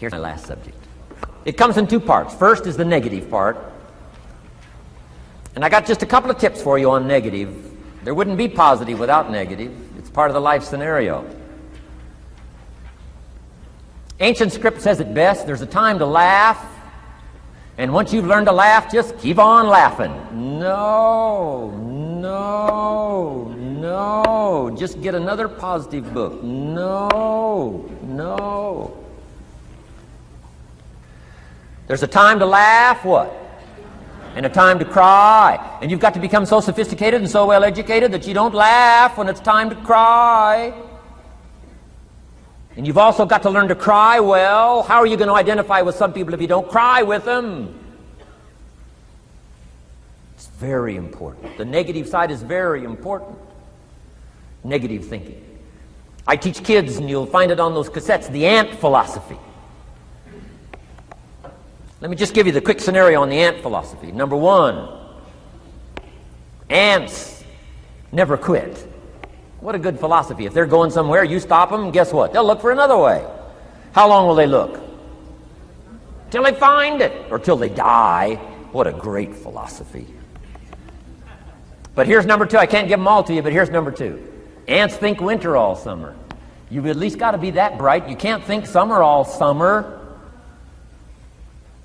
Here's my last subject. It comes in two parts. First is the negative part. And I got just a couple of tips for you on negative. There wouldn't be positive without negative. It's part of the life scenario. Ancient script says it best. There's a time to laugh. And once you've learned to laugh, just keep on laughing. No. Just get another positive book. No. There's a time to laugh, what? And a time to cry. And you've got to become so sophisticated and so well educated that you don't laugh when it's time to cry. And you've also got to learn to cry well. How are you going to identify with some people if you don't cry with them? It's very important. The negative side is very important. Negative thinking. I teach kids, and you'll find it on those cassettes, the ant philosophy. Let me just give you the quick scenario on the ant philosophy. Number one, ants never quit. What a good philosophy. If they're going somewhere, you stop them, guess what? They'll look for another way. How long will they look? Till they find it, or till they die. What a great philosophy. But here's number two. I can't give them all to you, but here's number two. Ants think winter all summer. You've at least got to be that bright. You can't think summer all summer.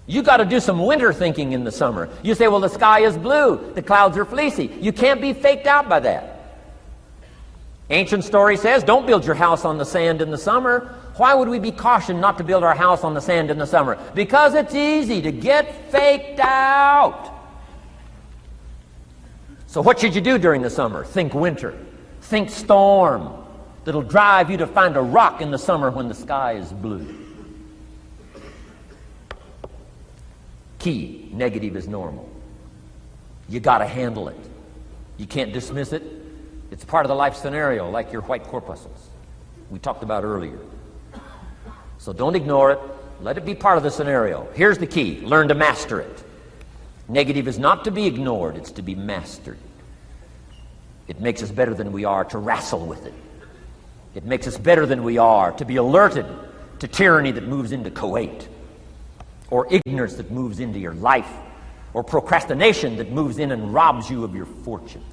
You got to do some winter thinking in the summer. You say, well, the sky is blue, the clouds are fleecy. You can't be faked out by that. Ancient story says, don't build your house on the sand in the summer. Why would we be cautioned not to build our house on the sand in the summer? Because it's easy to get faked out. So what should you do during the summer? Think winter. Think storm. That'll drive you to find a rock in the summer when the sky is blue. Key, negative is normal. You got to handle it. You can't dismiss it. It's part of the life scenario, like your white corpuscles we talked about earlier. So don't ignore it. Let it be part of the scenario. Here's the key. Learn to master it. Negative is not to be ignored. It's to be mastered. It makes us better than we are to wrestle with it. It makes us better than we are to be alerted to tyranny that moves into Kuwait, or ignorance that moves into your life, or procrastination that moves in and robs you of your fortune,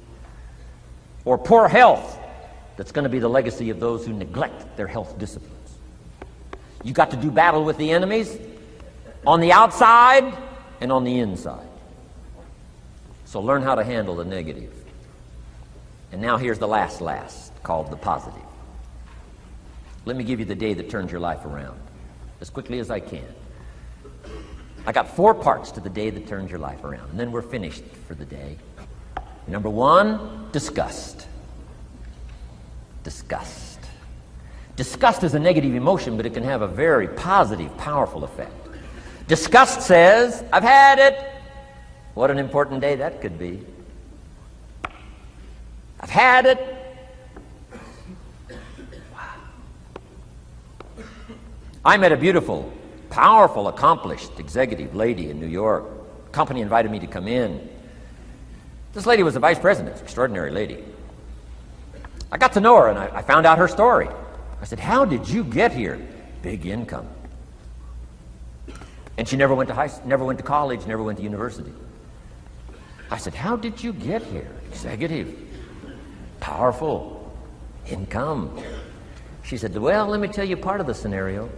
or poor health that's going to be the legacy of those who neglect their health disciplines. You got to do battle with the enemies on the outside and on the inside. So learn how to handle the negative. And now here's the last, called the positive. Let me give you the day that turns your life around, as quickly as I can. I got 4 parts to the day that turns your life around, and then we're finished for the day. Number 1, disgust. Disgust. Disgust is a negative emotion, but it can have a very positive, powerful effect. Disgust says, I've had it. What an important day that could be. I've had it. Wow. I met a beautiful, powerful, accomplished executive lady in New York. The company invited me to come in. This lady was a vice president, extraordinary lady. I got to know her, and I found out her story. I said, how did you get here? Big income. And she never went to college, never went to university. I said, how did you get here? Executive, powerful, income. She said, well, let me tell you part of the scenario.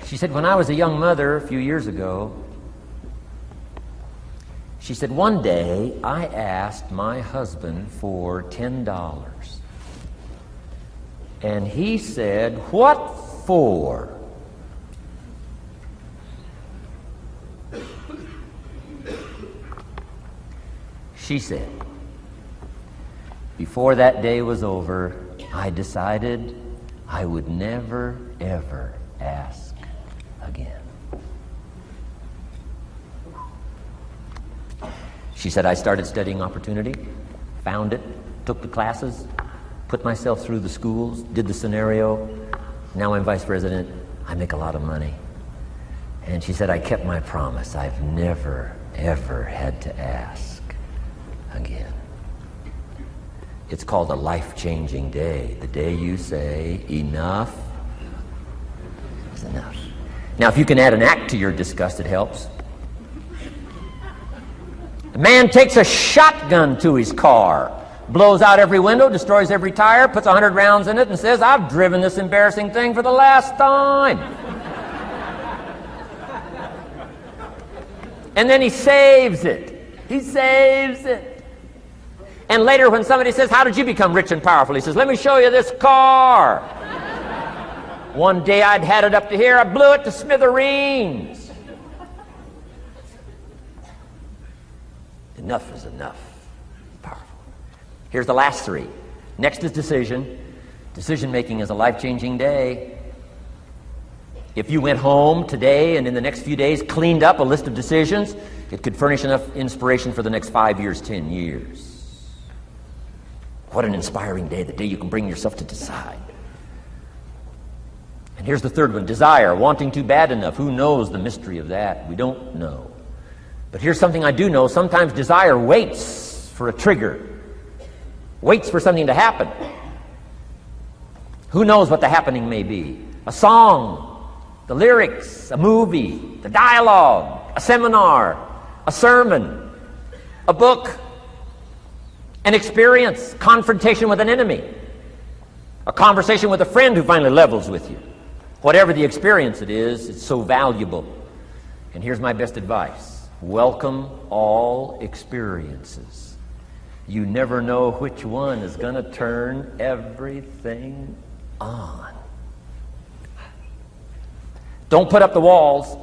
She said, when I was a young mother a few years ago, she said, one day I asked my husband for $10. And he said, what for? She said, before that day was over, I decided I would never, ever ask again. She said, I started studying opportunity, found it, took the classes, put myself through the schools, did the scenario. Now I'm vice president. I make a lot of money. And she said, I kept my promise. I've never, ever had to ask again. It's called a life-changing day. The day you say, enough is enough. Now, if you can add an act to your disgust, it helps. A man takes a shotgun to his car, blows out every window, destroys every tire, puts 100 rounds in it, and says, I've driven this embarrassing thing for the last time. And then he saves it. He saves it. And later when somebody says, how did you become rich and powerful? He says, let me show you this car. One day I'd had it up to here, I blew it to smithereens. Enough is enough. Powerful. Here's the last three. Next is decision. Decision making is a life-changing day. If you went home today and in the next few days cleaned up a list of decisions, it could furnish enough inspiration for the next 5 years, 10 years. What an inspiring day, the day you can bring yourself to decide. And here's the third one, desire, wanting too bad enough. Who knows the mystery of that? We don't know. But here's something I do know. Sometimes desire waits for a trigger, waits for something to happen. Who knows what the happening may be? A song, the lyrics, a movie, the dialogue, a seminar, a sermon, a book, an experience, confrontation with an enemy, a conversation with a friend who finally levels with you. Whatever the experience it is, it's so valuable. And here's my best advice. Welcome all experiences. You never know which one is going to turn everything on. Don't put up the walls.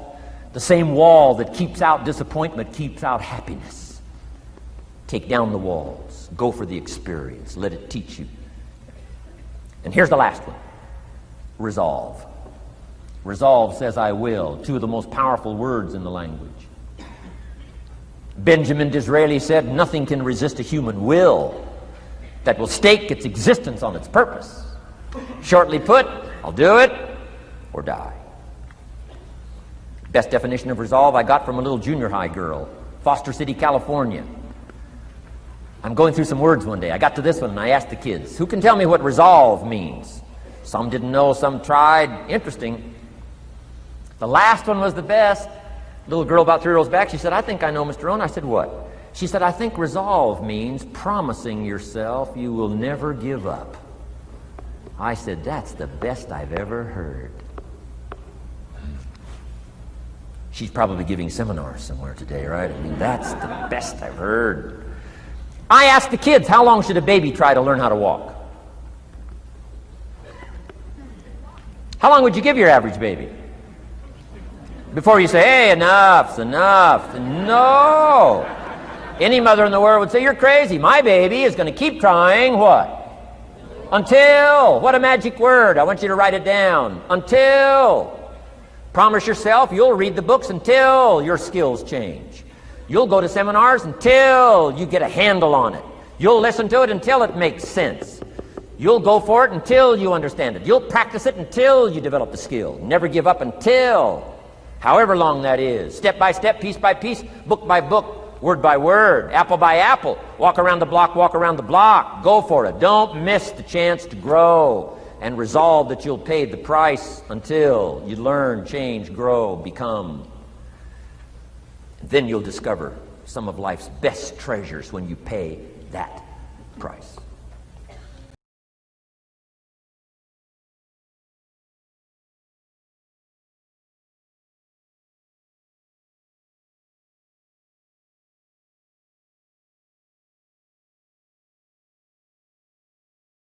The same wall that keeps out disappointment keeps out happiness. Take down the walls. Go for the experience. Let it teach you. And here's the last one. Resolve. Resolve says, I will. Two of the most powerful words in the language. Benjamin Disraeli said, nothing can resist a human will that will stake its existence on its purpose. Shortly put, I'll do it or die. Best definition of resolve I got from a little junior high girl, Foster City, California. I'm going through some words one day. I got to this one and I asked the kids, who can tell me what resolve means? Some didn't know, some tried. Interesting. The last one was the best. Little girl about 3 rows back, she said, I think I know, Mr. Rohn. I said, what? She said, I think resolve means promising yourself you will never give up. I said, that's the best I've ever heard. She's probably giving seminars somewhere today, right? I mean, that's the best I've heard. I asked the kids, how long should a baby try to learn how to walk? How long would you give your average baby? Before you say, hey, enough's enough. No. Any mother in the world would say, you're crazy. My baby is going to keep trying what? Until. What a magic word. I want you to write it down. Until. Promise yourself you'll read the books until your skills change. You'll go to seminars until you get a handle on it. You'll listen to it until it makes sense. You'll go for it until you understand it. You'll practice it until you develop the skill. Never give up until, however long that is. Step by step, piece by piece, book by book, word by word, apple by apple. Walk around the block, walk around the block. Go for it. Don't miss the chance to grow. And resolve that you'll pay the price until you learn, change, grow, become. And then you'll discover some of life's best treasures when you pay that price.